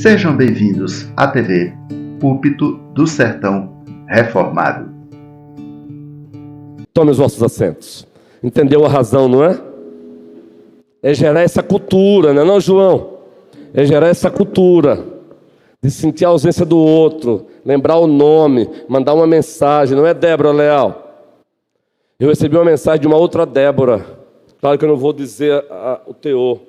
Sejam bem-vindos à TV Púlpito do Sertão Reformado. Tome os vossos assentos. Entendeu a razão, não é? É gerar essa cultura, não é não, João? É gerar essa cultura de sentir a ausência do outro, lembrar o nome, mandar uma mensagem, não é, Débora Leal? Eu recebi uma mensagem de uma outra Débora. Claro que eu não vou dizer o teor,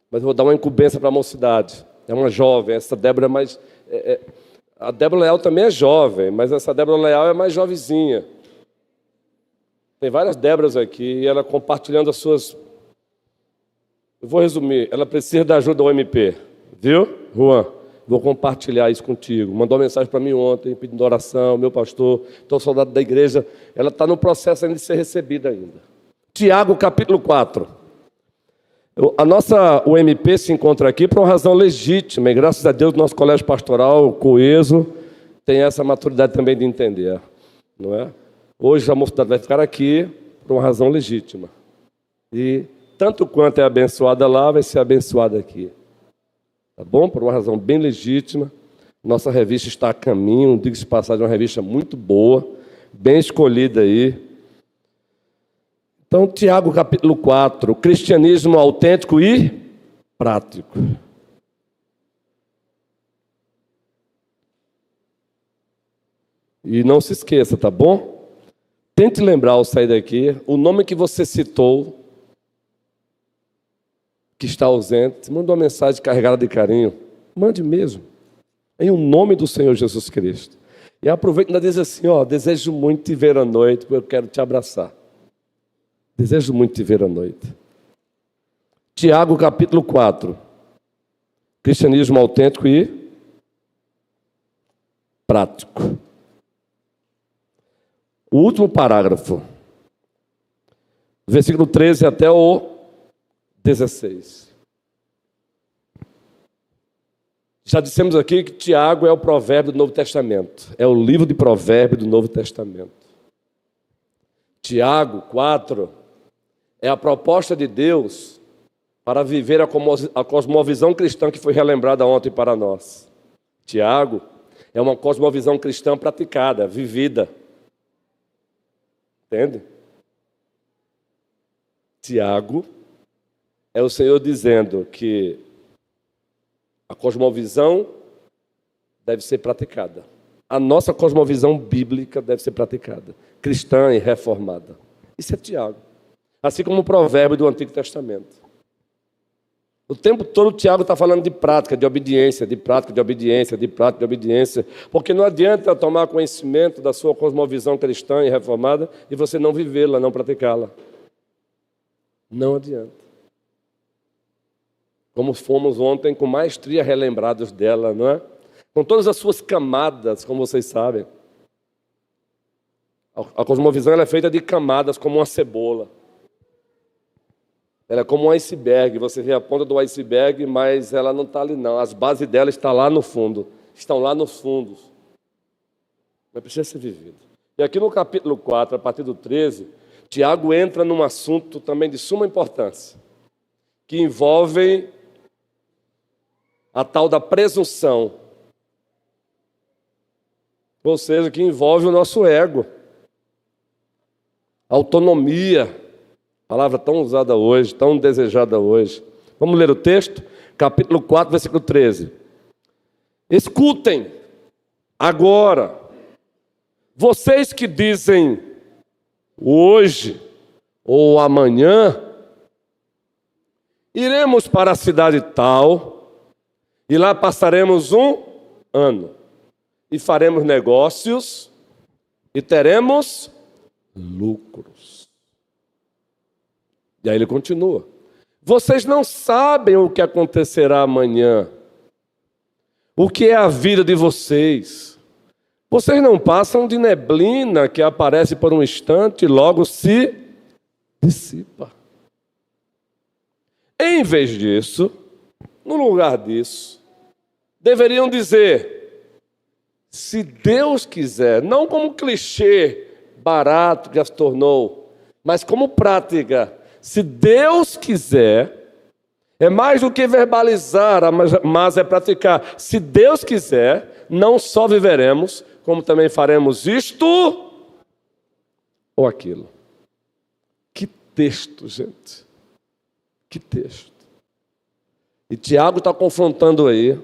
mas vou dar uma incumbência para a mocidade. É uma jovem, essa Débora é mais... A Débora Leal também é jovem, mas essa Débora Leal é mais jovenzinha. Tem várias Déboras aqui, e ela compartilhando as suas... Eu vou resumir, ela precisa da ajuda do MP, viu, Juan? Vou compartilhar isso contigo. Mandou uma mensagem para mim ontem, pedindo oração, meu pastor, estou soldado da igreja. Ela está no processo ainda de ser recebida ainda. Tiago, capítulo 4. O MP se encontra aqui por uma razão legítima, e graças a Deus nosso colégio pastoral, coeso, tem essa maturidade também de entender, não é? Hoje a mocidade vai ficar aqui por uma razão legítima. E tanto quanto é abençoada lá, vai ser abençoada aqui. Tá bom? Por uma razão bem legítima. Nossa revista está a caminho, diga-se de passagem, uma revista muito boa, bem escolhida aí. Então, Tiago, capítulo 4, cristianismo autêntico e prático. E não se esqueça, tá bom? Tente lembrar ao sair daqui, o nome que você citou, que está ausente, manda uma mensagem carregada de carinho. Mande mesmo. Em o nome do Senhor Jesus Cristo. E aproveita e ainda diz assim, desejo muito te ver à noite, porque eu quero te abraçar. Desejo muito te ver à noite. Tiago, capítulo 4. Cristianismo autêntico e prático. O último parágrafo. Versículo 13 até o 16. Já dissemos aqui que Tiago é o provérbio do Novo Testamento. É o livro de provérbios do Novo Testamento. Tiago 4 é a proposta de Deus para viver a cosmovisão cristã que foi relembrada ontem para nós. Tiago é uma cosmovisão cristã praticada, vivida. Entende? Tiago é o Senhor dizendo que a cosmovisão deve ser praticada. A nossa cosmovisão bíblica deve ser praticada. Cristã e reformada. Isso é Tiago. Assim como o provérbio do Antigo Testamento. O tempo todo o Tiago está falando de prática, de obediência, de prática, de obediência, de prática, de obediência. Porque não adianta tomar conhecimento da sua cosmovisão cristã e reformada e você não vivê-la, não praticá-la. Não adianta. Como fomos ontem com maestria relembrados dela, não é? Com todas as suas camadas, como vocês sabem. A cosmovisão ela é feita de camadas, como uma cebola. Ela é como um iceberg, você vê a ponta do iceberg, mas ela não está ali não. As bases dela estão lá no fundo, estão lá nos fundos. Mas precisa ser vivido. E aqui no capítulo 4, a partir do 13, Tiago entra num assunto também de suma importância, que envolve a tal da presunção. Ou seja, que envolve o nosso ego. Autonomia. Palavra tão usada hoje, tão desejada hoje. Vamos ler o texto? Capítulo 4, versículo 13. Escutem agora, vocês que dizem hoje ou amanhã, iremos para a cidade tal, e lá passaremos um ano, e faremos negócios, e teremos lucros. E aí ele continua. Vocês não sabem o que acontecerá amanhã. O que é a vida de vocês? Vocês não passam de neblina que aparece por um instante e logo se dissipa. Em vez disso, no lugar disso, deveriam dizer, se Deus quiser, não como clichê barato que já se tornou, mas como prática. Se Deus quiser, É mais do que verbalizar, mas é praticar. Se Deus quiser, não só viveremos, como também faremos isto ou aquilo. Que texto, gente. Que texto. E Tiago está confrontando aí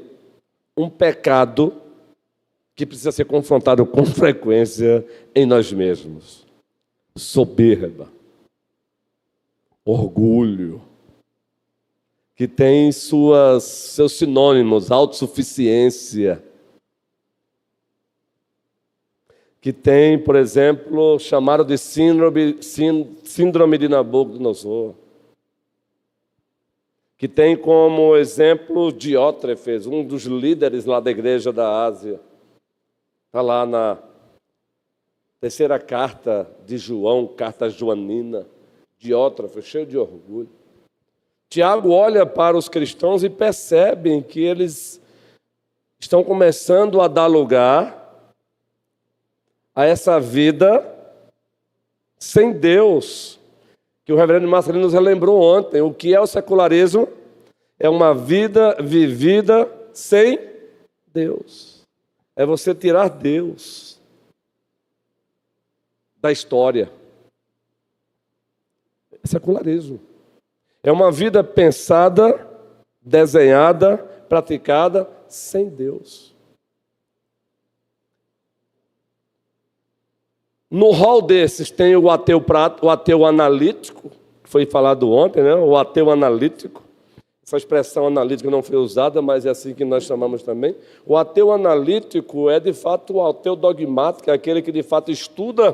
um pecado que precisa ser confrontado com frequência em nós mesmos. Soberba. Orgulho. Que tem seus sinônimos, autossuficiência. Que tem, por exemplo, chamado de síndrome de Nabucodonosor. Que tem como exemplo Diótrefes, um dos líderes lá da igreja da Ásia. Está lá na terceira carta de João, carta joanina. Diótrefes, cheio de orgulho. Tiago olha para os cristãos e percebe que eles estão começando a dar lugar a essa vida sem Deus, que o reverendo Marcelino nos relembrou ontem. O que é o secularismo? É uma vida vivida sem Deus. É você tirar Deus da história. É secularismo. É uma vida pensada, desenhada, praticada sem Deus. No rol desses tem o ateu analítico, que foi falado ontem, né? O ateu analítico. Essa expressão analítica não foi usada, mas é assim que nós chamamos também. O ateu analítico é, de fato, o ateu dogmático, é aquele que, de fato, estuda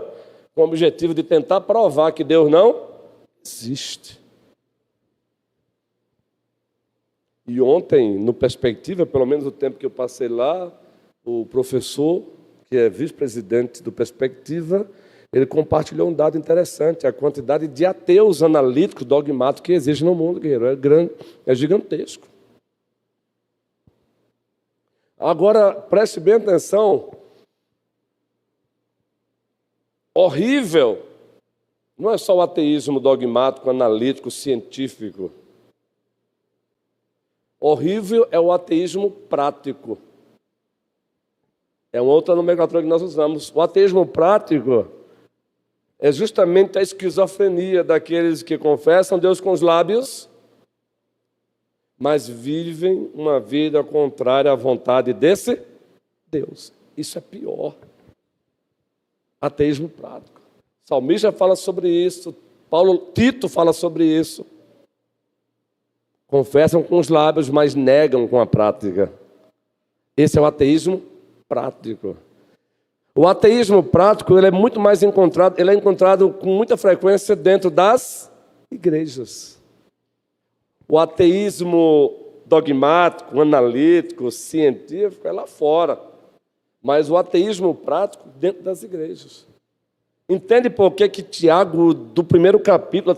com o objetivo de tentar provar que Deus não existe. E ontem, no Perspectiva, pelo menos o tempo que eu passei lá, o professor, que é vice-presidente do Perspectiva, ele compartilhou um dado interessante: a quantidade de ateus analíticos, dogmáticos que existe no mundo, guerreiro, é gigantesco. Agora, preste bem atenção, horrível não é só o ateísmo dogmático, analítico, científico. Horrível é o ateísmo prático. É uma outra nomenclatura que nós usamos. O ateísmo prático é justamente a esquizofrenia daqueles que confessam Deus com os lábios, mas vivem uma vida contrária à vontade desse Deus. Isso é pior. Ateísmo prático. O salmista fala sobre isso, Tito fala sobre isso. Confessam com os lábios, mas negam com a prática. Esse é o ateísmo prático. O ateísmo prático ele é encontrado com muita frequência dentro das igrejas. O ateísmo dogmático, analítico, científico é lá fora. Mas o ateísmo prático dentro das igrejas. Entende por que Tiago, do primeiro capítulo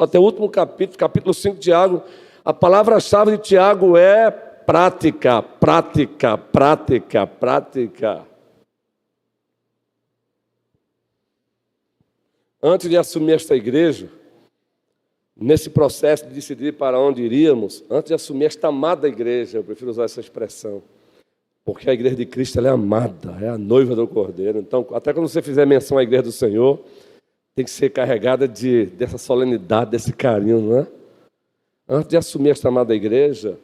até o último capítulo, capítulo 5 de Tiago, a palavra-chave de Tiago é prática, prática, prática, prática. Antes de assumir esta igreja, nesse processo de decidir para onde iríamos, antes de assumir esta amada igreja, eu prefiro usar essa expressão, porque a igreja de Cristo ela é amada, é a noiva do Cordeiro. Então, até quando você fizer menção à igreja do Senhor, tem que ser carregada dessa solenidade, desse carinho, não é? Antes de assumir esta amada igreja,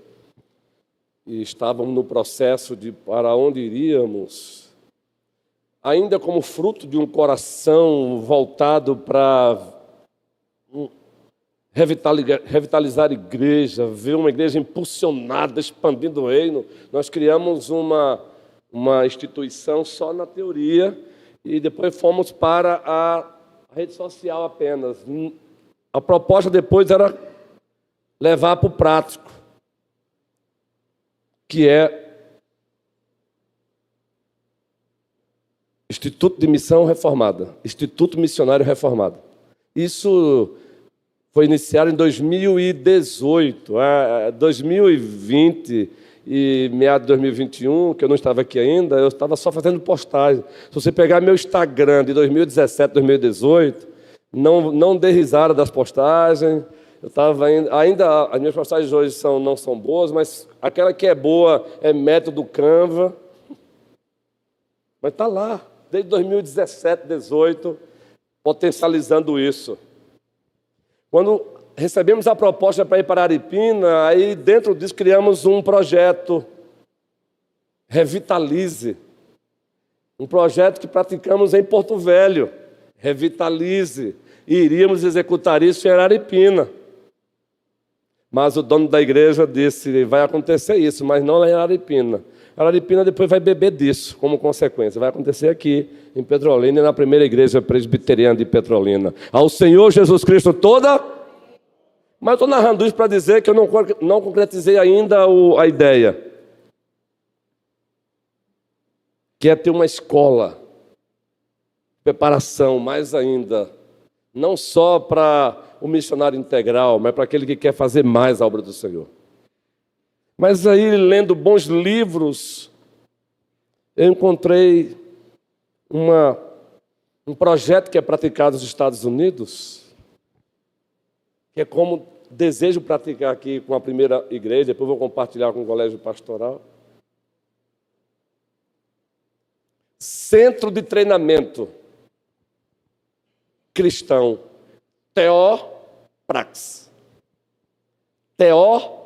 e estávamos no processo de para onde iríamos, ainda como fruto de um coração voltado para revitalizar a igreja, ver uma igreja impulsionada, expandindo o reino, nós criamos uma instituição só na teoria e depois fomos para a rede social apenas. A proposta depois era levar para o prático, que é Instituto de Missão Reformada, Instituto Missionário Reformado. Isso foi iniciado em 2018, 2020 e meados de 2021, que eu não estava aqui ainda, eu estava só fazendo postagem. Se você pegar meu Instagram de 2017, 2018, não dê risada das postagens, Eu estava ainda as minhas passagens hoje não são boas, mas aquela que é boa é método Canva. Mas está lá, desde 2017, 2018, potencializando isso. Quando recebemos a proposta para ir para Aripina, aí dentro disso criamos um projeto, Revitalize. Um projeto que praticamos em Porto Velho, Revitalize. E iríamos executar isso em Araripina. Mas o dono da igreja disse, vai acontecer isso, mas não em Araripina. Araripina depois vai beber disso, como consequência. Vai acontecer aqui, em Petrolina, na primeira igreja presbiteriana de Petrolina. Ao Senhor Jesus Cristo toda... Mas eu estou narrando isso para dizer que eu não concretizei ainda a ideia. Que é ter uma escola, preparação, mais ainda, não só para o missionário integral, mas para aquele que quer fazer mais a obra do Senhor. Mas aí, lendo bons livros, eu encontrei um projeto que é praticado nos Estados Unidos, que é como desejo praticar aqui com a primeira igreja, depois vou compartilhar com o colégio pastoral. Centro de treinamento cristão, Teoprax. Teoprax.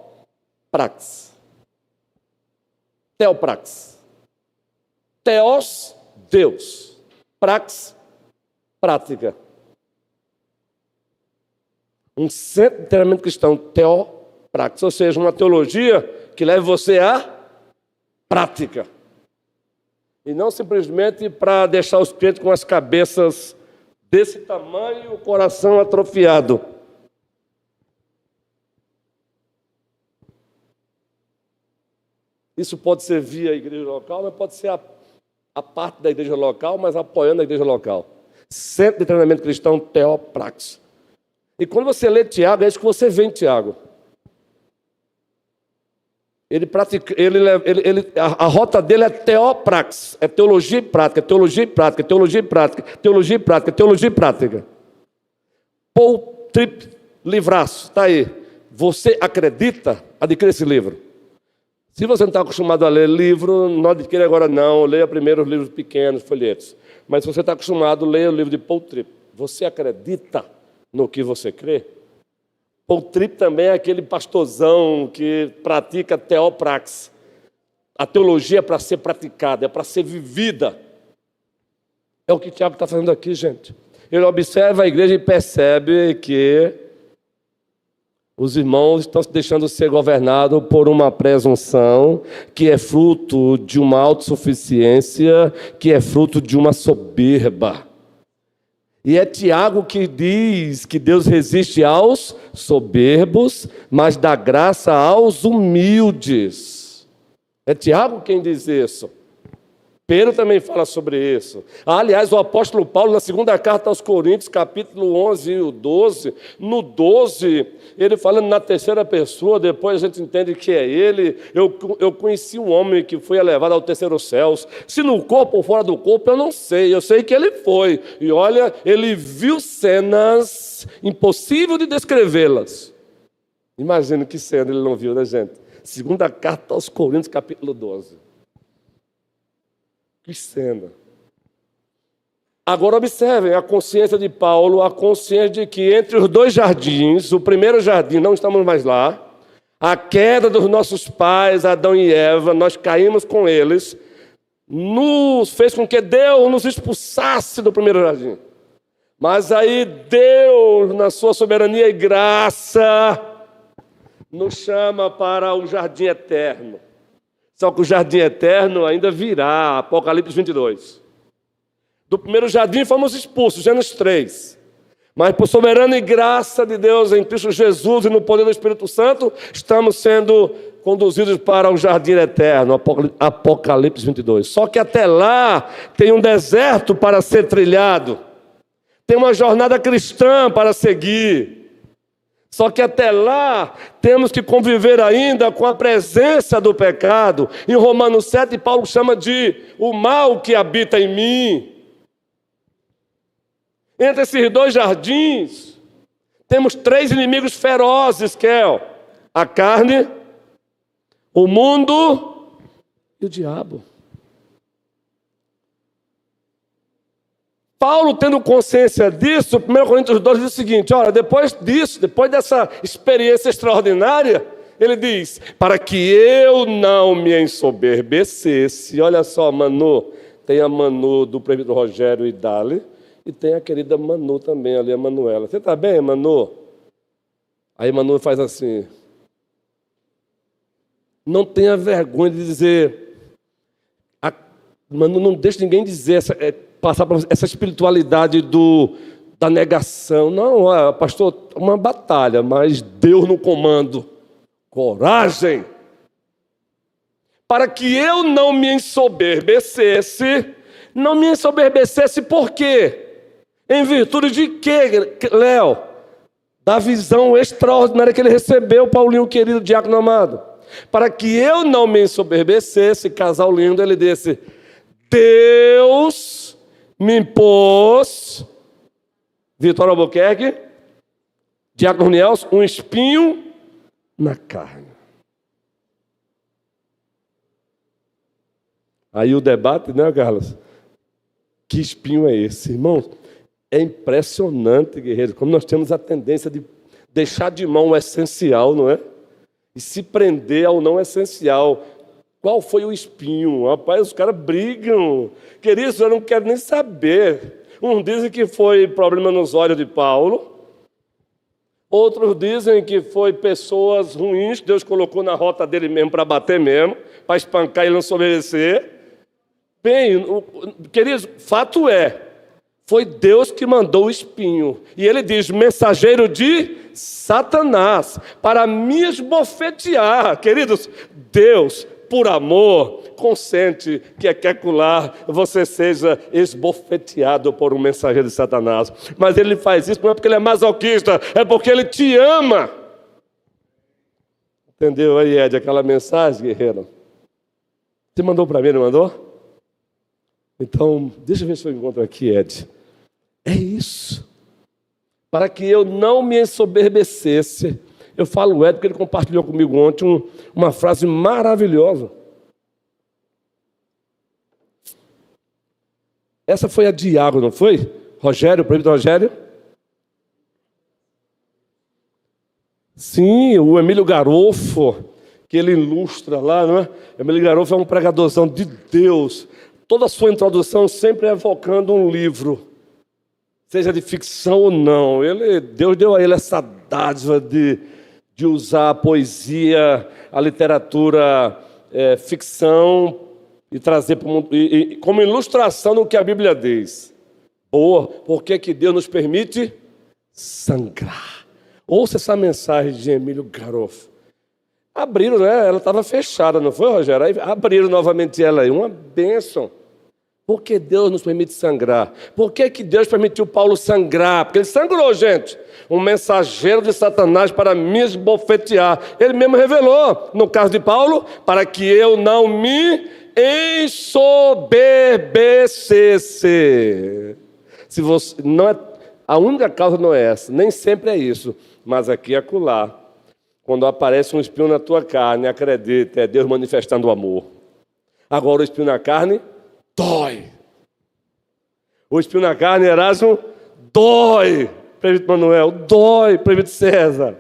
Teoprax. Teos, Deus. Prax, prática. Um centro de treinamento cristão, Teoprax, ou seja, uma teologia que leve você à prática. E não simplesmente para deixar os crentes com as cabeças desse tamanho e o coração atrofiado. Isso pode ser via igreja local, mas pode ser a parte da igreja local, mas apoiando a igreja local. Centro de treinamento cristão, Teoprax. E quando você lê Tiago, é isso que você vê em Tiago. A rota dele é teoprax, é teologia e prática, teologia e prática, teologia e prática, teologia e prática, teologia e prática. Paul Tripp, livraço, está aí. Você acredita? Adquira esse livro. Se você não está acostumado a ler livro, não adquira agora não, leia primeiro os livros pequenos, folhetos. Mas se você está acostumado, leia o livro de Paul Tripp. Você acredita no que você crê? Paul Tripp também é aquele pastorzão que pratica teoprax. A teologia é para ser praticada, é para ser vivida. É o que Tiago está fazendo aqui, gente. Ele observa a igreja e percebe que os irmãos estão se deixando ser governados por uma presunção que é fruto de uma autossuficiência, que é fruto de uma soberba. E é Tiago que diz que Deus resiste aos soberbos, mas dá graça aos humildes. É Tiago quem diz isso. Pedro também fala sobre isso. Aliás, o apóstolo Paulo, na segunda carta aos Coríntios, capítulo 11 e o 12, no 12, ele falando na terceira pessoa, depois a gente entende que é ele. Eu conheci um homem que foi elevado ao terceiro céu. Se no corpo ou fora do corpo, eu não sei. Eu sei que ele foi. E olha, ele viu cenas impossível de descrevê-las. Imagina que cena ele não viu, né, gente? Segunda carta aos Coríntios, capítulo 12. Que cena. Agora observem a consciência de Paulo, a consciência de que entre os dois jardins, o primeiro jardim, não estamos mais lá, a queda dos nossos pais, Adão e Eva, nós caímos com eles, nos fez com que Deus nos expulsasse do primeiro jardim. Mas aí Deus, na sua soberania e graça, nos chama para o jardim eterno. Só que o jardim eterno ainda virá, Apocalipse 22. Do primeiro jardim fomos expulsos, Gênesis 3. Mas por soberana e graça de Deus em Cristo Jesus e no poder do Espírito Santo, estamos sendo conduzidos para o jardim eterno, Apocalipse 22. Só que até lá tem um deserto para ser trilhado. Tem uma jornada cristã para seguir. Só que até lá temos que conviver ainda com a presença do pecado. Em Romanos 7, Paulo chama de o mal que habita em mim. Entre esses dois jardins, Temos 3 inimigos ferozes, que é a carne, o mundo e o diabo. Paulo, tendo consciência disso, 1 Coríntios 12 diz o seguinte: olha, depois disso, depois dessa experiência extraordinária, ele diz: para que eu não me ensoberbecesse. Olha só, Manu, tem a Manu do presbítero Rogério e Dali, e tem a querida Manu também, ali a Manuela. Você está bem, Manu? Aí Manu faz assim: não tenha vergonha de dizer. Manu, não deixe ninguém dizer passar por essa espiritualidade da negação. Não, pastor, uma batalha, mas Deus no comando. Coragem! Para que eu não me ensoberbecesse. Não me ensoberbecesse por quê? Em virtude de quê, Léo? Da visão extraordinária que ele recebeu, Paulinho querido, diácono amado. Para que eu não me ensoberbecesse, casal lindo, ele disse: Deus me impôs, Vitória Albuquerque, diácono Nelson, um espinho na carne. Aí o debate, né, Carlos? Que espinho é esse? Irmão, é impressionante, guerreiro, como nós temos a tendência de deixar de mão o essencial, não é? E se prender ao não essencial. Qual foi o espinho? Rapaz, os caras brigam. Queridos, eu não quero nem saber. Uns dizem que foi problema nos olhos de Paulo. Outros dizem que foi pessoas ruins, Deus colocou na rota dele mesmo para bater mesmo, para espancar e não desobedecer. Bem, queridos, fato é, foi Deus que mandou o espinho. E ele diz: mensageiro de Satanás, para me esbofetear. Queridos, Deus, por amor, consente que você seja esbofeteado por um mensageiro de Satanás. Mas ele faz isso não é porque ele é masoquista, é porque ele te ama. Entendeu aí, Ed, aquela mensagem, guerreiro? Você mandou para mim, não mandou? Então, deixa eu ver se eu encontro aqui, Ed. É isso. Para que eu não me ensoberbecesse. Eu falo Ed porque ele compartilhou comigo ontem uma frase maravilhosa. Essa foi a de Iago, não foi? Rogério, o presbítero Rogério? Sim, o Emílio Garofo, que ele ilustra lá, não é? Emílio Garofo é um pregadorzão de Deus. Toda a sua introdução sempre evocando um livro, seja de ficção ou não. Deus deu a ele essa dádiva de usar a poesia, a literatura, ficção, e trazer para o mundo, como ilustração do que a Bíblia diz. Boa, porque que Deus nos permite sangrar. Ouça essa mensagem de Emílio Garofo. Abriram, né? Ela estava fechada, não foi, Rogério? Aí abriram novamente ela aí, uma bênção. Por que Deus nos permite sangrar? Por que Deus permitiu Paulo sangrar? Porque ele sangrou, gente. Um mensageiro de Satanás para me esbofetear. Ele mesmo revelou, no caso de Paulo, para que eu não me ensoberbecesse. Se você, não é, a única causa não é essa, nem sempre é isso, mas aqui é acolá. Quando aparece um espinho na tua carne, acredita, é Deus manifestando o amor. Agora o espinho na carne dói. O espinho na carne, Erasmo, dói. Presbítero Manuel, dói. Presbítero César.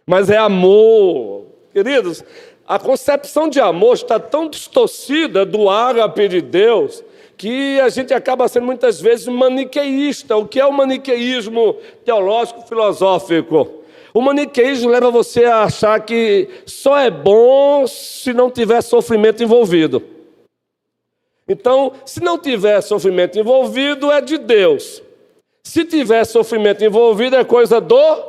Mas é amor. Queridos, a concepção de amor está tão distorcida do ágape de Deus que a gente acaba sendo muitas vezes maniqueísta. O que é o maniqueísmo teológico filosófico? O maniqueísmo leva você a achar que só é bom se não tiver sofrimento envolvido. Então, se não tiver sofrimento envolvido, é de Deus. Se tiver sofrimento envolvido, é coisa do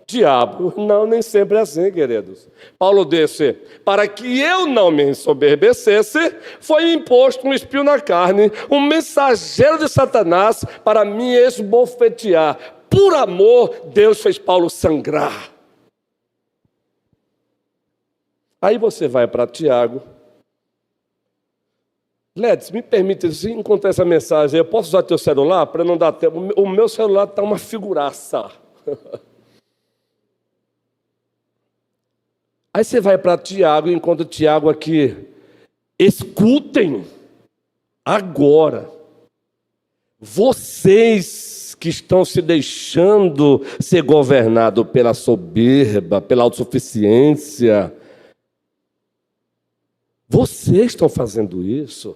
diabo. Não, nem sempre é assim, queridos. Paulo disse: para que eu não me ensoberbecesse, foi imposto um espinho na carne, um mensageiro de Satanás para me esbofetear. Por amor, Deus fez Paulo sangrar. Aí você vai para Tiago. Ledes, me permite, se encontrar essa mensagem, eu posso usar teu celular para não dar tempo? O meu celular está uma figuraça. Aí você vai para Tiago e encontra Tiago aqui. Escutem agora. Vocês que estão se deixando ser governados pela soberba, pela autossuficiência, vocês estão fazendo isso.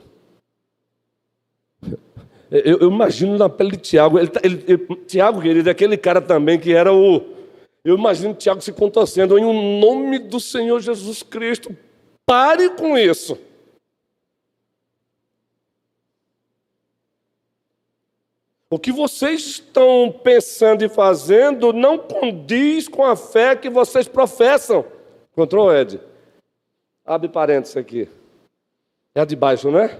Eu imagino na pele de Tiago. Tiago, querido, é aquele cara também que era o... Eu imagino Tiago se contorcendo. Em nome do Senhor Jesus Cristo, pare com isso. O que vocês estão pensando e fazendo não condiz com a fé que vocês professam. Encontrou, Ed? Abre parênteses aqui. É a de baixo, não é?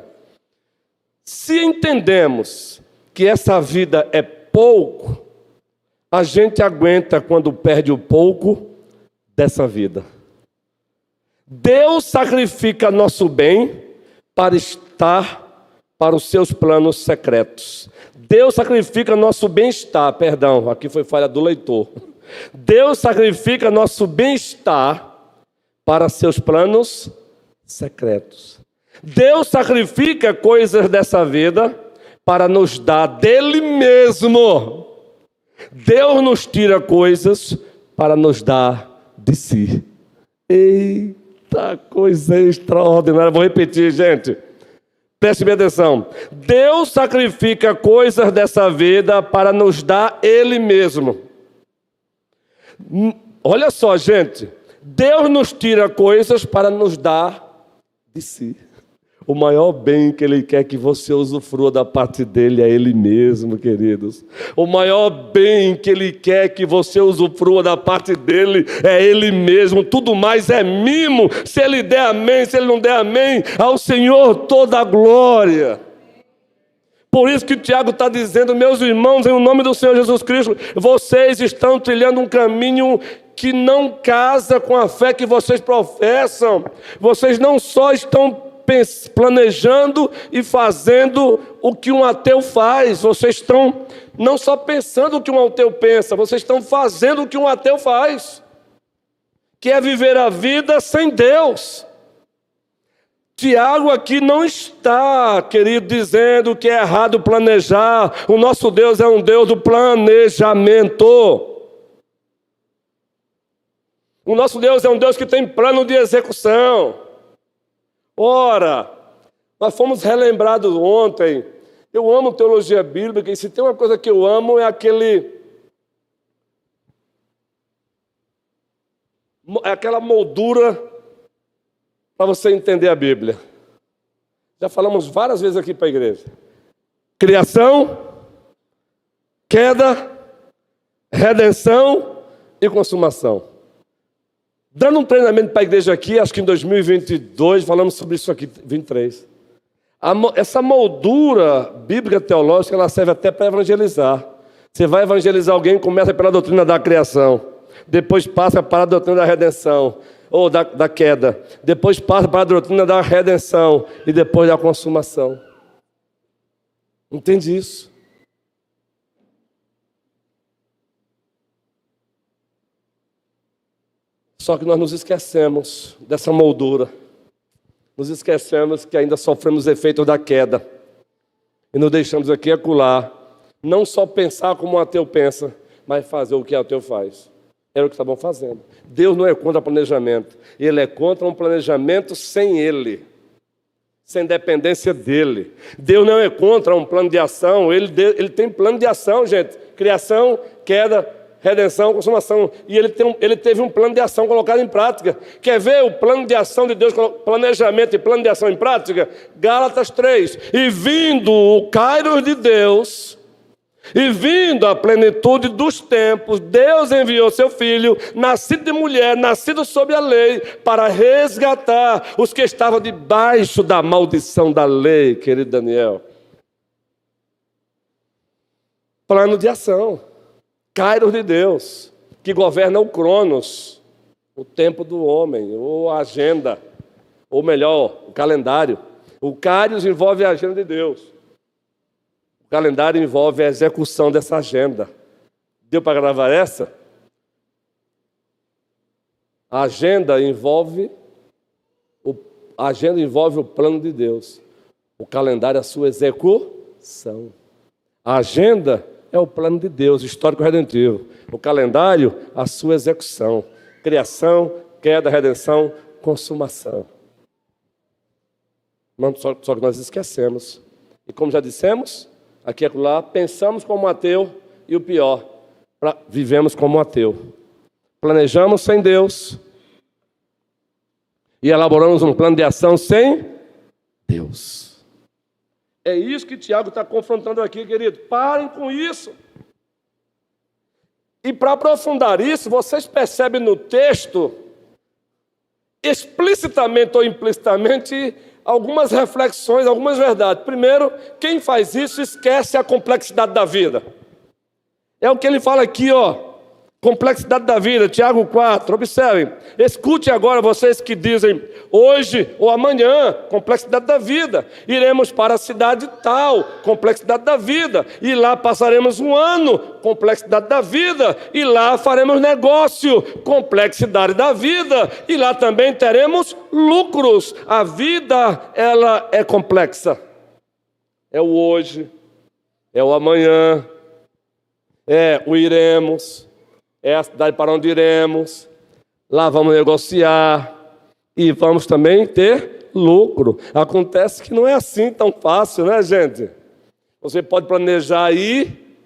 Se entendemos que essa vida é pouco, a gente aguenta quando perde o pouco dessa vida. Deus sacrifica nosso bem para estar para os seus planos secretos. Deus sacrifica nosso bem-estar, perdão, aqui foi falha do leitor. Deus sacrifica nosso bem-estar para seus planos secretos. Deus sacrifica coisas dessa vida para nos dar dele mesmo. Deus nos tira coisas para nos dar de si. Eita, coisa extraordinária. Vou repetir, gente. Preste bem atenção. Deus sacrifica coisas dessa vida para nos dar ele mesmo. Olha só, gente. Deus nos tira coisas para nos dar de si. O maior bem que Ele quer que você usufrua da parte dEle é Ele mesmo, queridos. O maior bem que Ele quer que você usufrua da parte dEle é Ele mesmo. Tudo mais é mimo. Se Ele der amém, se Ele não der amém, ao Senhor toda a glória. Por isso que Tiago está dizendo, meus irmãos, em nome do Senhor Jesus Cristo, vocês estão trilhando um caminho que não casa com a fé que vocês professam. Vocês não só estão planejando e fazendo o que um ateu faz. Vocês estão não só pensando o que um ateu pensa, vocês estão fazendo o que um ateu faz, que é viver a vida sem Deus. Tiago aqui não está, querido, dizendo que é errado planejar. O nosso Deus é um Deus do planejamento. O nosso Deus é um Deus que tem plano de execução. Ora, nós fomos relembrados ontem. Eu amo teologia bíblica, e se tem uma coisa que eu amo é aquela moldura para você entender a Bíblia. Já falamos várias vezes aqui para a igreja. Criação, queda, redenção e consumação. Dando um treinamento para a igreja aqui, acho que em 2022, falamos sobre isso aqui, 23. Essa moldura bíblica teológica, ela serve até para evangelizar. Você vai evangelizar alguém, começa pela doutrina da criação, depois passa para a doutrina da redenção, ou da queda, depois passa para a doutrina da redenção, e depois da consumação. Entende isso? Só que nós nos esquecemos dessa moldura. Nos esquecemos que ainda sofremos efeitos da queda. E nos deixamos aqui e acolá. Não só pensar como um ateu pensa, mas fazer o que o ateu faz. Era o que estavam fazendo. Deus não é contra planejamento. Ele é contra um planejamento sem Ele. Sem dependência dEle. Deus não é contra um plano de ação. Ele tem plano de ação, gente. Criação, queda, redenção, consumação. E ele teve um plano de ação colocado em prática. Quer ver o plano de ação de Deus, planejamento e plano de ação em prática? Gálatas 3. E vindo o Kairos de Deus, e vindo a plenitude dos tempos, Deus enviou seu Filho, nascido de mulher, nascido sob a lei, para resgatar os que estavam debaixo da maldição da lei, querido Daniel. Plano de ação. Kairos de Deus, que governa o Cronos, o tempo do homem, ou a agenda, ou melhor, o calendário. O Kairos envolve a agenda de Deus. O calendário envolve a execução dessa agenda. Deu para gravar essa? A agenda envolve o plano de Deus. O calendário é a sua execução. A agenda é o plano de Deus, histórico redentivo. O calendário, a sua execução. Criação, queda, redenção, consumação. Só que nós esquecemos. E como já dissemos, aqui e acolá, pensamos como ateu e o pior, vivemos como ateu. Planejamos sem Deus e elaboramos um plano de ação sem Deus. É isso que Tiago está confrontando aqui, querido. Parem com isso. E para aprofundar isso, vocês percebem no texto, explicitamente ou implicitamente, algumas reflexões, algumas verdades. Primeiro, quem faz isso esquece a complexidade da vida. É o que ele fala aqui, ó. Complexidade da vida, Tiago 4, observem. Escute agora vocês que dizem, hoje ou amanhã, complexidade da vida. Iremos para a cidade tal, complexidade da vida. E lá passaremos um ano, complexidade da vida. E lá faremos negócio, complexidade da vida. E lá também teremos lucros. A vida, ela é complexa. É o hoje, é o amanhã, é o iremos. É a cidade para onde iremos, lá vamos negociar e vamos também ter lucro. Acontece que não é assim tão fácil, né, gente? Você pode planejar ir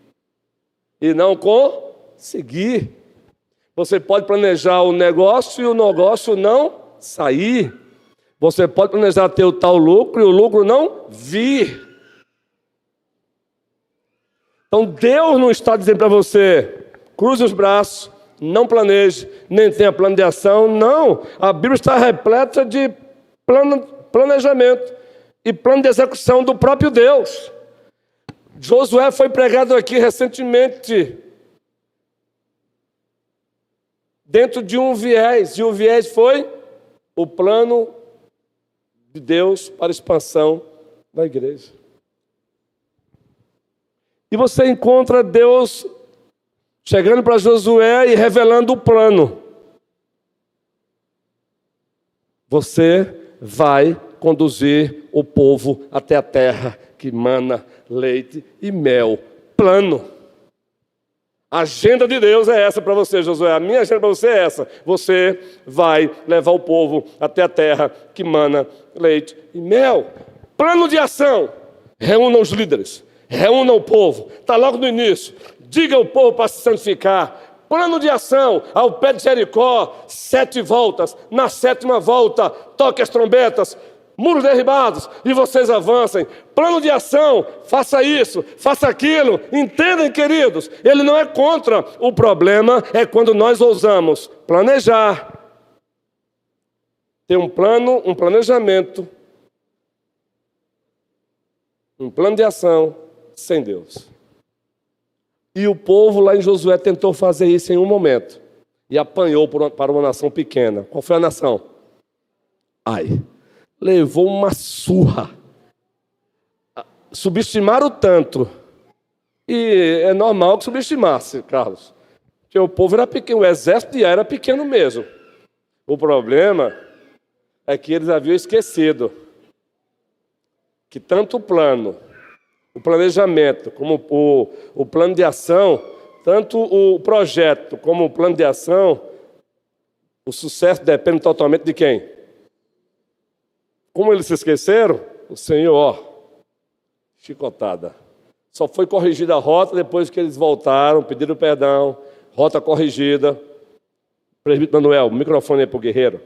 e não conseguir. Você pode planejar o negócio e o negócio não sair. Você pode planejar ter o tal lucro e o lucro não vir. Então Deus não está dizendo para você, cruze os braços, não planeje, nem tenha plano de ação. Não, a Bíblia está repleta de planejamento e plano de execução do próprio Deus. Josué foi pregado aqui recentemente, dentro de um viés, e o viés foi o plano de Deus para a expansão da igreja. E você encontra Deus chegando para Josué e revelando o plano. Você vai conduzir o povo até a terra que mana leite e mel. Plano. A agenda de Deus é essa para você, Josué. A minha agenda para você é essa. Você vai levar o povo até a terra que mana leite e mel. Plano de ação. Reúna os líderes. Reúna o povo. Está logo no início. Diga ao povo para se santificar. Plano de ação, ao pé de Jericó, 7 voltas. Na 7ª volta, toque as trombetas, muros derribados, e vocês avancem. Plano de ação, faça isso, faça aquilo. Entendem, queridos? Ele não é contra. O problema é quando nós ousamos planejar, ter um plano, um planejamento, um plano de ação sem Deus. E o povo lá em Josué tentou fazer isso em um momento. E apanhou para uma nação pequena. Qual foi a nação? Ai. Levou uma surra. Subestimaram tanto. E é normal que subestimasse, Carlos. Porque o povo era pequeno, o exército de Ai era pequeno mesmo. O problema é que eles haviam esquecido que tanto o plano, o planejamento, como o plano de ação, tanto o projeto como o plano de ação, o sucesso depende totalmente de quem? Como eles se esqueceram? O Senhor, chicotada. Só foi corrigida a rota depois que eles voltaram, pediram perdão, rota corrigida. Presbítero Manuel, microfone aí para o guerreiro.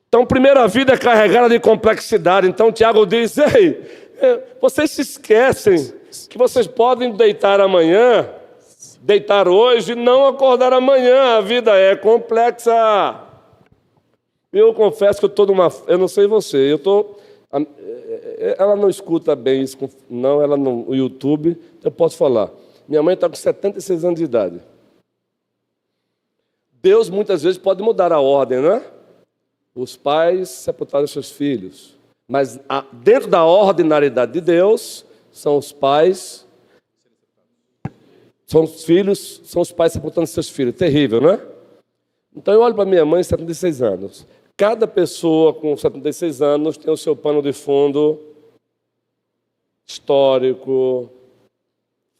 Então, primeira vida é carregada de complexidade. Então, Tiago diz, ei, vocês se esquecem que vocês podem deitar amanhã, deitar hoje e não acordar amanhã. A vida é complexa. Eu confesso que eu estou numa... Eu não sei você, ela não escuta bem isso, não, ela no YouTube, eu posso falar. Minha mãe está com 76 anos de idade. Deus muitas vezes pode mudar a ordem, não é? Os pais sepultaram seus filhos. Mas dentro da ordinariedade de Deus, são os pais São os filhos, são os pais sepultando seus filhos. Terrível, não é? Então eu olho para minha mãe, 76 anos. Cada pessoa com 76 anos tem o seu pano de fundo histórico,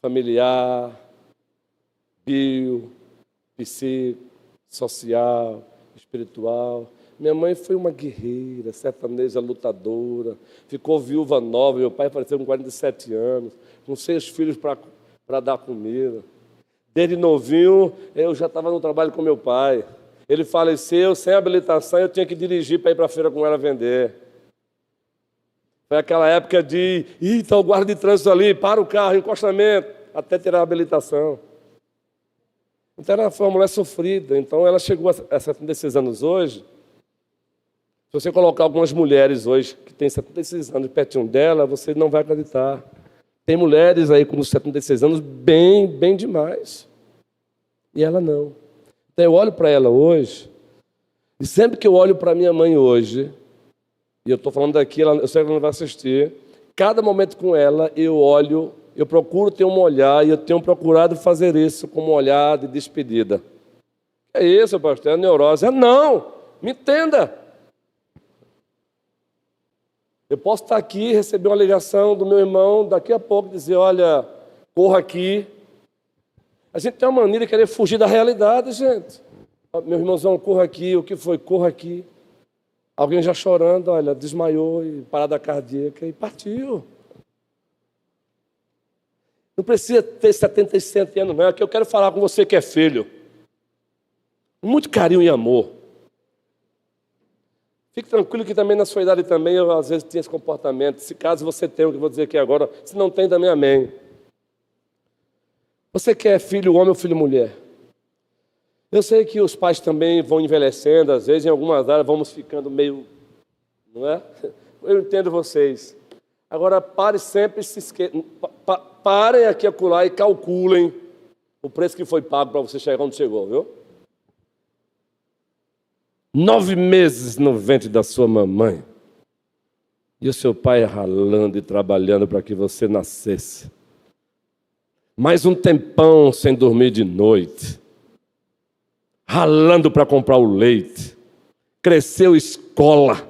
familiar, bio, psíquico, social, espiritual. Minha mãe foi uma guerreira, sertaneja, lutadora. Ficou viúva nova. Meu pai faleceu com 47 anos, com 6 filhos para dar comida. Desde novinho, eu já estava no trabalho com meu pai. Ele faleceu sem habilitação, eu tinha que dirigir para ir para a feira com ela vender. Foi aquela época de, está o guarda de trânsito ali, para o carro, encostamento, até tirar a habilitação. Então ela foi uma mulher sofrida. Então ela chegou a 76 anos hoje. Se você colocar algumas mulheres hoje que têm 76 anos pertinho dela, você não vai acreditar. Tem mulheres aí com 76 anos bem demais. E ela não. Então eu olho para ela hoje, e sempre que eu olho para minha mãe hoje, e eu estou falando daqui, eu sei que ela não vai assistir, cada momento com ela eu olho, eu procuro ter um olhar, e eu tenho procurado fazer isso como um olhar de despedida. É isso, pastor, é neurose. Não, me entenda. Eu posso estar aqui, receber uma ligação do meu irmão, daqui a pouco dizer, olha, corra aqui. A gente tem uma maneira de querer fugir da realidade, gente. Meu irmãozão, corra aqui, o que foi? Corra aqui. Alguém já chorando, olha, desmaiou, e parada cardíaca, e partiu. Não precisa ter 77 anos, não. É que eu quero falar com você que é filho. Com muito carinho e amor. Fique tranquilo que também na sua idade também eu às vezes tinha esse comportamento. Se caso você tem o que eu vou dizer aqui agora, se não tem também amém. Você que é filho homem ou filho mulher? Eu sei que os pais também vão envelhecendo, às vezes em algumas áreas vamos ficando meio, não é? Eu entendo vocês. Agora pare sempre, parem aqui a acolá e calculem o preço que foi pago para você chegar onde chegou, viu? 9 meses no ventre da sua mamãe. E o seu pai ralando e trabalhando para que você nascesse. Mais um tempão sem dormir de noite. Ralando para comprar o leite. Cresceu escola.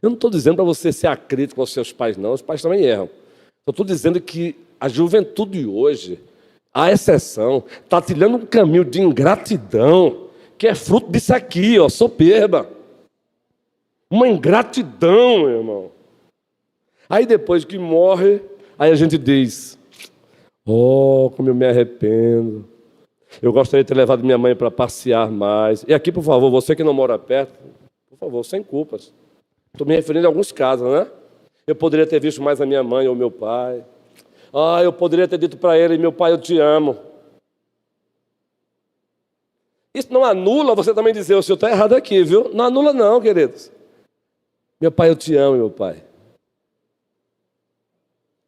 Eu não estou dizendo para você ser acrítico aos seus pais, não. Os pais também erram. Eu estou dizendo que a juventude hoje, a exceção, está trilhando um caminho de ingratidão, que é fruto disso aqui, ó, soberba. Uma ingratidão, meu irmão. Aí depois que morre, aí a gente diz, como eu me arrependo. Eu gostaria de ter levado minha mãe para passear mais. E aqui, por favor, você que não mora perto, por favor, sem culpas. Estou me referindo a alguns casos, né? Eu poderia ter visto mais a minha mãe ou meu pai. Eu poderia ter dito para ele, meu pai, eu te amo. Isso não anula você também dizer, o senhor está errado aqui, viu? Não anula não, queridos. Meu pai, eu te amo, meu pai.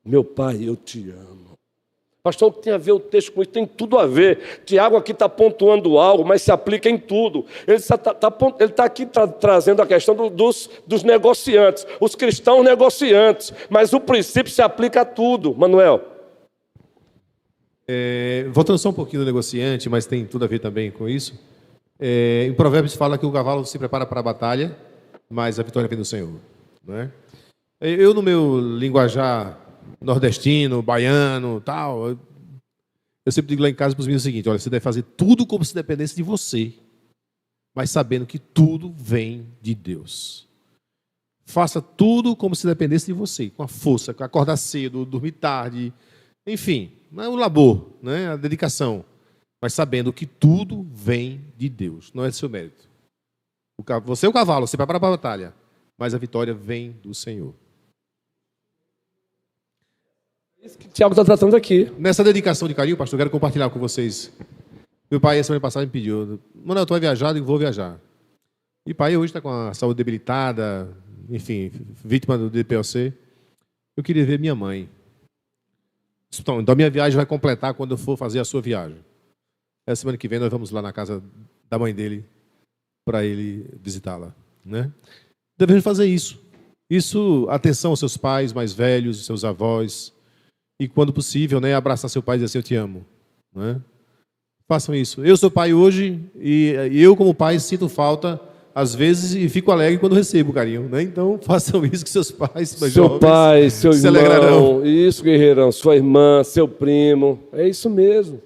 Meu pai, eu te amo. Pastor, o que tem a ver o texto com isso? Tem tudo a ver. Tiago aqui está pontuando algo, mas se aplica em tudo. Ele está aqui trazendo a questão dos negociantes, os cristãos negociantes, mas o princípio se aplica a tudo. Manuel. Voltando só um pouquinho do negociante, mas tem tudo a ver também com isso. Em Provérbios fala que o cavalo se prepara para a batalha, mas a vitória vem do Senhor. Não é? Eu, no meu linguajar nordestino, baiano, tal, eu sempre digo lá em casa para os meninos o seguinte, olha, você deve fazer tudo como se dependesse de você, mas sabendo que tudo vem de Deus. Faça tudo como se dependesse de você, com a força, com acordar cedo, dormir tarde, enfim, o labor, né, a dedicação, mas sabendo que tudo vem de Deus, não é do seu mérito. Você é o cavalo, você prepara para a batalha, mas a vitória vem do Senhor. Isso que o Tiago está tratando aqui. Nessa dedicação de carinho, pastor, eu quero compartilhar com vocês. Meu pai, a semana passada, me pediu, Manuel, tu vai viajar? Eu digo, vou viajar. E pai hoje está com a saúde debilitada, enfim, vítima do DPOC. Eu queria ver minha mãe. Então, a minha viagem vai completar quando eu for fazer a sua viagem. Essa semana que vem nós vamos lá na casa da mãe dele para ele visitá-la, né? Devemos fazer isso. Isso, atenção aos seus pais mais velhos, seus avós. e, quando possível, né, abraçar seu pai e dizer assim, eu te amo. Né? Façam isso. Eu sou pai hoje e eu, como pai, sinto falta, às vezes, e fico alegre quando recebo carinho. Né? Então, façam isso que seus pais mais seu jovens pai, seu se irmão, alegrarão. isso, guerreirão, sua irmã, seu primo, é isso mesmo.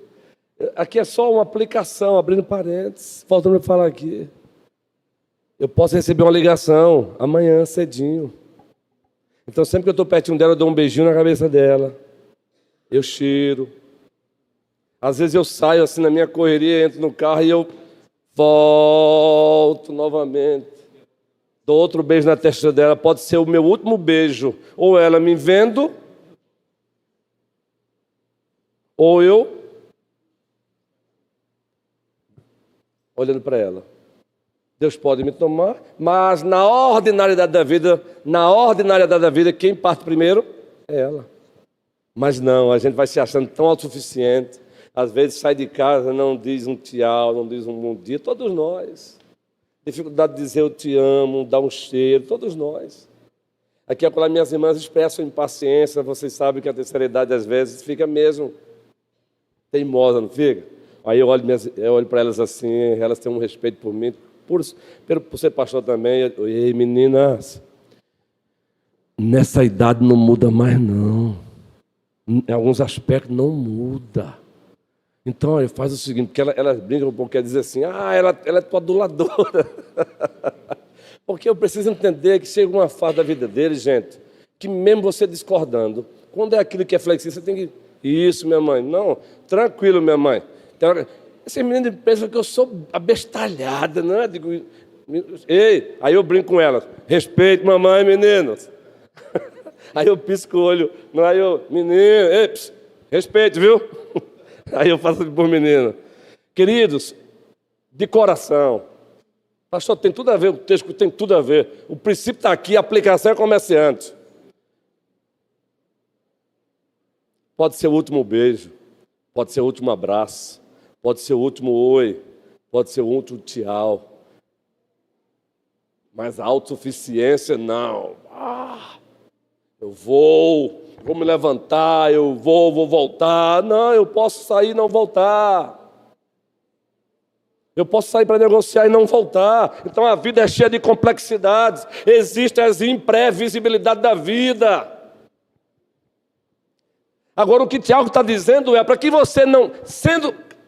Aqui é só uma aplicação, abrindo parênteses, faltando eu falar aqui. Eu posso receber uma ligação amanhã, cedinho. Então, sempre que eu estou pertinho dela, eu dou um beijinho na cabeça dela. Eu cheiro. Às vezes eu saio assim na minha correria, entro no carro e eu volto novamente. Dou outro beijo na testa dela. Pode ser o meu último beijo. Ou ela me vendo, ou eu olhando para ela. Deus pode me tomar, mas na ordinariedade da vida, quem parte primeiro é ela. Mas não, a gente vai se achando tão autossuficiente. Às vezes sai de casa, não diz um tchau, não diz um bom dia. Todos nós. Dificuldade de dizer eu te amo, dar um cheiro, todos nós. Aqui acolá minhas irmãs expressam impaciência. Vocês sabem que a terceira idade às vezes fica mesmo teimosa, não fica? Aí eu olho para elas assim, elas têm um respeito por mim, por ser pastor também. Ei, meninas, nessa idade não muda mais não. Em alguns aspectos não muda. Então, olha, faz o seguinte, porque elas brincam um pouco, quer dizer assim, ela é tua aduladora. Porque eu preciso entender que chega uma fase da vida deles, gente, que mesmo você discordando, quando é aquilo que é flexível, você tem que... Isso, minha mãe. Não, tranquilo, minha mãe. Esse menino pensa que eu sou abestalhada, né? Digo, ei, aí eu brinco com elas. Respeito, mamãe, meninos. Aí eu pisco o olho. Aí eu, menino, ei, respeito, viu? Aí eu faço por menino. Queridos, de coração. Pastor, tem tudo a ver, o texto tem tudo a ver. O princípio está aqui, a aplicação é comerciante. Pode ser o último beijo, pode ser o último abraço, pode ser o último oi, pode ser o último tchau. Mas a autossuficiência, não. Eu vou me levantar, eu vou voltar. Não, eu posso sair e não voltar. Eu posso sair para negociar e não voltar. Então a vida é cheia de complexidades. Existem as imprevisibilidades da vida. Agora o que Tiago está dizendo é para que você não...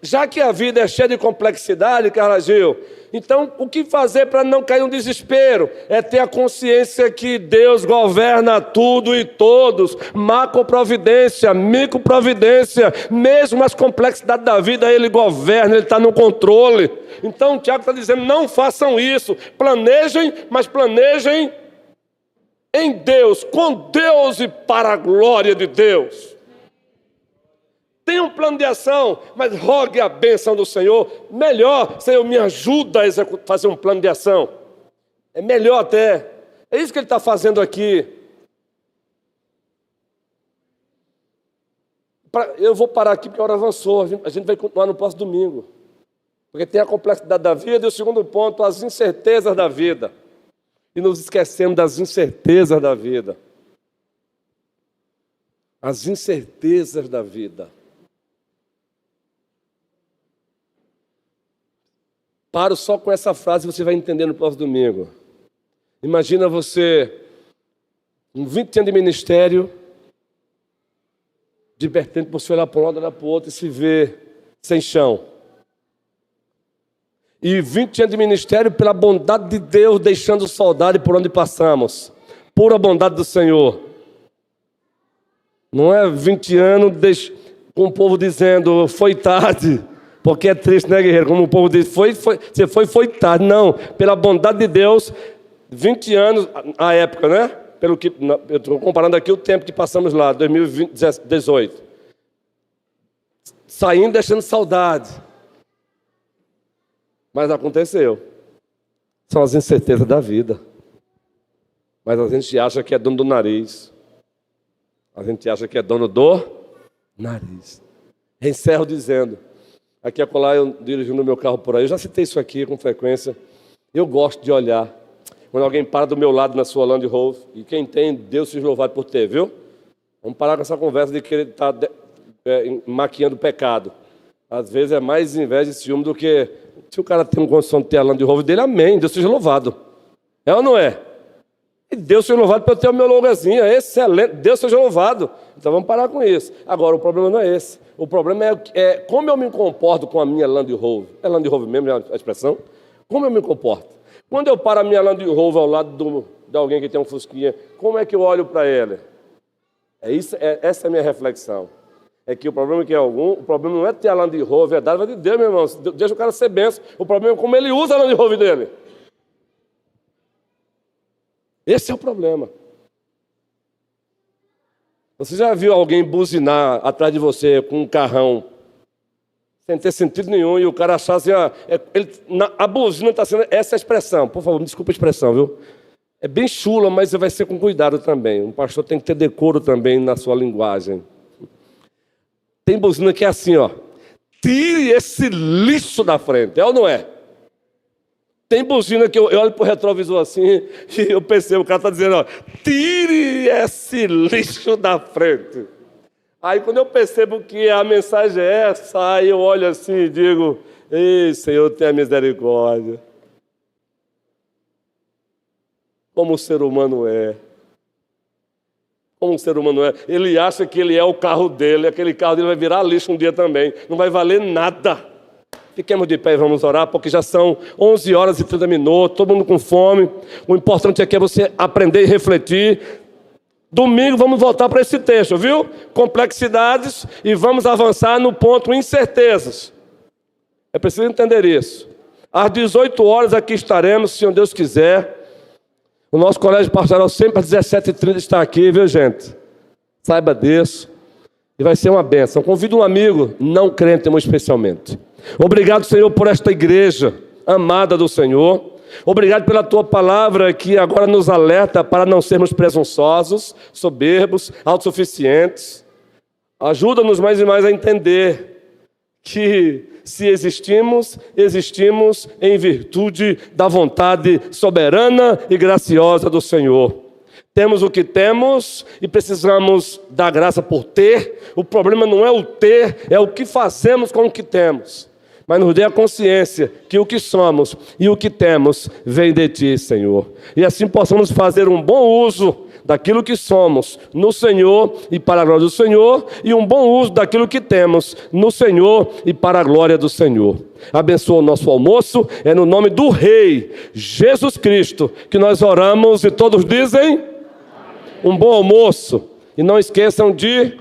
Já que a vida é cheia de complexidade, Carla Gil, então o que fazer para não cair no desespero? É ter a consciência que Deus governa tudo e todos, macroprovidência, microprovidência, mesmo as complexidades da vida Ele governa, Ele está no controle. Então o Tiago está dizendo, não façam isso, planejem, mas planejem em Deus, com Deus e para a glória de Deus. Tem um plano de ação, mas rogue a bênção do Senhor. Melhor, Senhor, me ajuda a fazer um plano de ação. É melhor até. É isso que ele está fazendo aqui. Eu vou parar aqui porque a hora avançou. A gente vai continuar no próximo domingo. Porque tem a complexidade da vida e o segundo ponto, as incertezas da vida. E nos esquecemos das incertezas da vida. As incertezas da vida. Paro só com essa frase e você vai entender no próximo domingo. Imagina você, com 20 anos de ministério, divertendo por você olhar para um lado, olhar para o outro e se ver sem chão. E 20 anos de ministério, pela bondade de Deus, deixando saudade por onde passamos. Pura bondade do Senhor. Não é 20 anos com o povo dizendo, foi tarde. Porque é triste, né, guerreiro? Como o povo diz, você foi tarde. Não, pela bondade de Deus, 20 anos, a época, né? Pelo que, eu estou comparando aqui o tempo que passamos lá, 2018. Saindo, deixando saudade. Mas aconteceu. São as incertezas da vida. Mas a gente acha que é dono do nariz. A gente acha que é dono do nariz. Encerro dizendo... Aqui acolá eu dirijo no meu carro por aí. Eu já citei isso aqui com frequência. Eu gosto de olhar. Quando alguém para do meu lado na sua Land Rover. E quem tem, Deus seja louvado por ter, viu? Vamos parar com essa conversa de querer estar maquiando o pecado. Às vezes é mais inveja e ciúme do que... Se o cara tem uma condição de ter a lã de roubo dele, amém, Deus seja louvado. É ou não é? E Deus seja louvado para eu ter o meu lugarzinho, é excelente, Deus seja louvado. Então vamos parar com isso. Agora, o problema não é esse. O problema é como eu me comporto com a minha Land Rover. É Land Rover mesmo a expressão? Como eu me comporto? Quando eu paro a minha Land Rover ao lado de alguém que tem um fusquinha, como é que eu olho para ela? Essa é a minha reflexão. É que o problema o problema não é ter a Land Rover, é dádiva de Deus, meu irmão. Deixa o cara ser benção. O problema é como ele usa a Land Rover dele. Esse é o problema. Você já viu alguém buzinar atrás de você com um carrão sem ter sentido nenhum e o cara achar assim, a buzina está sendo essa expressão. Por favor, me desculpa a expressão, viu? É bem chula, mas vai ser com cuidado também. Um pastor tem que ter decoro também na sua linguagem. Tem buzina que é assim, ó. Tire esse lixo da frente, é ou não é? Tem buzina que eu olho para o retrovisor assim e eu percebo, o cara está dizendo, ó, tire esse lixo da frente. Aí quando eu percebo que a mensagem é essa, aí eu olho assim e digo, ei, Senhor, tenha misericórdia. Como o ser humano é. Como o ser humano é. Ele acha que ele é o carro dele, aquele carro dele vai virar lixo um dia também. Não vai valer nada. Fiquemos de pé e vamos orar, porque já são 11 horas e 30 minutos, todo mundo com fome. O importante aqui é você aprender e refletir. Domingo vamos voltar para esse texto, viu? Complexidades, e vamos avançar no ponto incertezas. É preciso entender isso. Às 18 horas aqui estaremos, se Deus quiser. O nosso colégio pastoral sempre às 17h30 está aqui, viu, gente? Saiba disso. E vai ser uma bênção. Convido um amigo, não crente, especialmente. Obrigado, Senhor, por esta igreja amada do Senhor. Obrigado pela Tua palavra que agora nos alerta para não sermos presunçosos, soberbos, autossuficientes. Ajuda-nos mais e mais a entender que se existimos em virtude da vontade soberana e graciosa do Senhor. Temos o que temos e precisamos da graça por ter. O problema não é o ter, é o que fazemos com o que temos. Mas nos dê a consciência que o que somos e o que temos vem de Ti, Senhor. E assim possamos fazer um bom uso daquilo que somos no Senhor e para a glória do Senhor, e um bom uso daquilo que temos no Senhor e para a glória do Senhor. Abençoa o nosso almoço, é no nome do Rei Jesus Cristo que nós oramos e todos dizem um bom almoço. E não esqueçam de